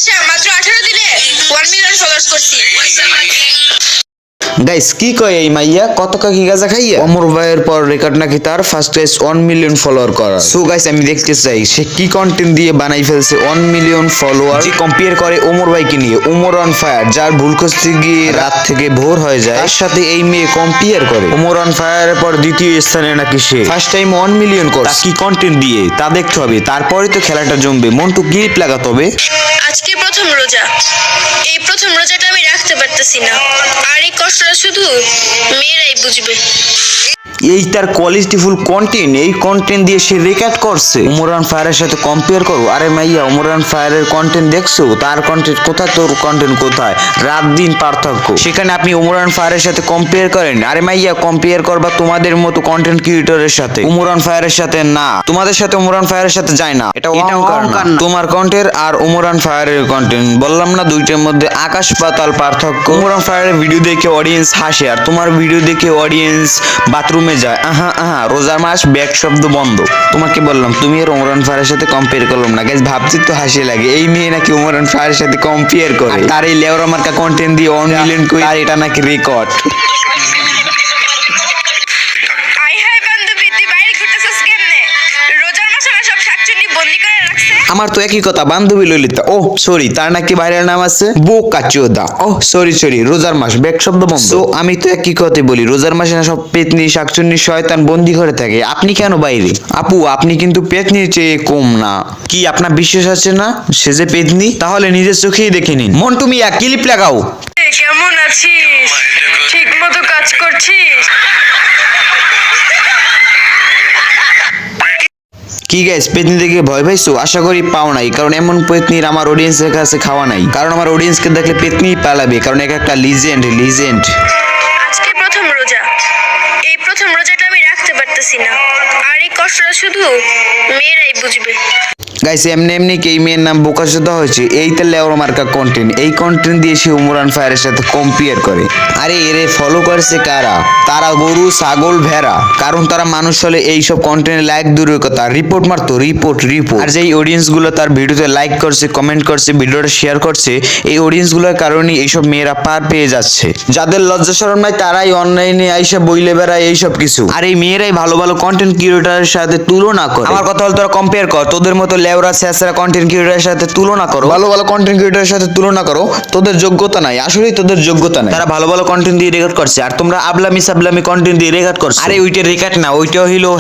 আইসা মাত্র 18 দিনে 1 মিলিয়ন ফলোয়ার্স করছি। গাইস কি কয় এই মাইয়া কত কি গাজা খাইয়া অমর ভাইয়ের পর রেকর্ড নাকি তার ফার্স্ট গাইস 1 মিলিয়ন ফলোয়ার করা। সো গাইস আমি দেখতে চাই সে কি কন্টেন্ট দিয়ে বানাই ফেলছে 1 মিলিয়ন ফলোয়ার, যে কম্পেয়ার করে ওমর ভাইকে নিয়ে। ওমর অন ফায়ার, যার ভুল করতে গিয়ে রাত থেকে ভোর হয়ে যায়, তার সাথে এই মেয়ে কম্পেয়ার করে। ওমর অন ফায়ারের পর দ্বিতীয় স্থানে নাকি সে ফার্স্ট টাইম 1 মিলিয়ন করছে। কি কন্টেন্ট দিয়ে তা দেখতে হবে, তারপরে তো খেলাটা জমবে। মন্টু ক্লিপ লাগাতে হবে। আজকে প্রথম রোজা, এই প্রথম রোজাটা আমি রাখতে পারতেছি না, আর এই কষ্টটা শুধু মেয়েরাই বুঝবে। এই তার কোয়ালিটিফুল কন্টেন্ট, এই কন্টেন্ট দিয়ে সে রেকর্ড করছে। ওমরান ফায়ারের সাথে কম্পেয়ার করো। আরে মাইয়া, ওমরান ফায়ারের কন্টেন্ট দেখছো? তার কন্টেন্ট কোথায়, তোর কন্টেন্ট কোথায়? রাত দিন পার্থক্য। সেখানে আপনি ওমরান ফায়ারের সাথে কম্পেয়ার করেন। আরে মাইয়া, কম্পেয়ার করবা তোমাদের মতো কন্টেন্ট ক্রিয়েটরের সাথে, ওমরান ফায়ারের সাথে না। তোমাদের সাথে ওমরান ফায়ারের সাথে যায় না, এটা অহংকার না। তোমার কন্টেন্ট আর ওমরান ফায়ারের কন্টেন্ট, বললাম না দুইটার মধ্যে আকাশ পাতাল পার্থক্য। ওমরান ফায়ারের ভিডিও দেখে অডিয়েন্স হাসে, আর তোমার ভিডিও দেখে অডিয়েন্স বাথরুমে যায়। রোজার মাস ব্যাক শব্দ বন্ধ। তোমাকে বললাম তুমি আর ওমরান ফায়ারের সাথে কম্পেয়ার করলাম না। গাইস ভাবছি তো হাসি লাগে, এই মেয়ে নাকি ওমরান ফায়ারের সাথে কম্পেয়ার করে। তার এই লেওরা মার্কা কন্টেন্ট দিয়ে 1 মিলিয়ন কই, আর এটা নাকি রেকর্ড। আই হাই বান্ধবী, তুই বাইরে ঘুরতেছিস কেমনে? রোজার মাসে না সব শাকচুন্নি বন্দি করে রাখছে। আমার তো একই কথা, বান্ধবী ললিতা। ও সরি, তার নাকি বাইরের নাম আছে বোকাচোদা। ও সরি, রোজার মাস ব্যাক শব্দ বন্ধ। তো আমি তো একই কথা বলি, রোজার মাসে না সব পেতনি শাকচুন্নি শয়তান বন্দি করে থাকে, আপনি কেন বাইরে? আপু আপনি কিন্তু পেতনির চেয়ে কম না। কি আপনার বিশ্বাস আছে না সে যে পেতনি? তাহলে নিজের চোখেই দেখে নিন। মন্টু মিয়া ক্লিপ লাগাও। কেমন আছিস? ঠিক মতো কাজ করছিস? কি গাইস, পেতনি দেখে ভয় পাইছো? আশা করি পাও নাই, কারণ এমন পেতনির আমার অডিয়েন্সের কাছে খাওয়া নাই। কারণ আমার অডিয়েন্সকে দেখলে পেতনি পালাবে, কারণ একটা লিজেন্ড। আজকে প্রথম রোজা, এই প্রথম রোজাটা আমি রাখতে পারতেছি না, আর এই কষ্টটা শুধু মেয়েরাই বুঝবে। গাইস এমনি কি এই মেয়ের নাম বোকাচোদা হয়েছে? এই তো লেওরা মার্কা কন্টেন্ট, এই কন্টেন্ট দিয়ে সে ওমরান ফায়ারের সাথে কম্পেয়ার করে। আরে এরে ফলো করছে কারা? তারা গরু ছাগল ভেড়া, কারণ তারা মানুষ হলে এইসব কন্টেন্ট লাইক দূরের কথা রিপোর্ট মারতো, রিপোর্ট। আর যেই অডিয়েন্স গুলো তার ভিডিওতে লাইক করছে, কমেন্ট করছে, ভিডিওটা শেয়ার করছে, এই অডিয়েন্স গুলোর কারণে এইসব মেয়েরা পার পেয়ে যাচ্ছে। যাদের লজ্জা শরম নাই তারাই অনলাইনে আইসা বইলে বেড়ায় এইসব কিছু। আর এই মেয়েরাই ভালো ভালো কন্টেন্ট ক্রিয়েটরের সাথে তুলনা করে। আমার কথা হলো তোরা কম্পেয়ার কর, তোদের মতো লেওরা স্যাসরা কন্টেন্ট ক্রিয়েটরের সাথে তুলনা করো, ভালো ভালো কন্টেন্ট ক্রিয়েটরের সাথে তুলনা করো। তোদের যোগ্যতা নাই, আসলেই তোদের যোগ্যতা নাই। তারা ভালো ভালো কন্টেন্ট দিয়ে রেকর্ড করছে, আর তোমরা আবলামি সাবলামি কন্টেন্ট দিয়ে রেকর্ড করছো। আরে ওইটা রেকর্ড না, ওইটা হইলো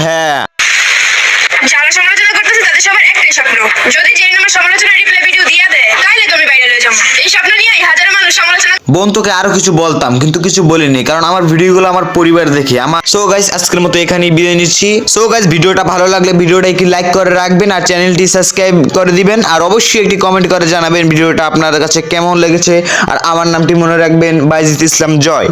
যারা সমালোচনা করতেছে তাদের সবার একটাই স্বপ্ন, যদি যে নামে সমালোচনা রিপ্লাই ভিডিও দিয়া দেয় তাইলে তুমি বাইরে হয়ে যাও। এই স্বপ্ন নিয়ে হাজারো মানুষ সমালোচনা। বোন তোকে আরো কিছু বলতাম কিন্তু কিছু বলিনি, কারণ আমার ভিডিওগুলো আমার পরিবার দেখে। সো গাইস আজকের মতো এখানেই বিদায় নিচ্ছি। সো গাইস ভিডিওটা ভালো লাগলে ভিডিওটা একটি লাইক করে রাখবেন, আর চ্যানেলটি সাবস্ক্রাইব করে দিবেন, আর অবশ্যই একটি কমেন্ট করে জানাবেন ভিডিওটা আপনাদের কাছে কেমন লেগেছে। আর আমার নামটি মনে রাখবেন, বাইজিত ইসলাম জয়।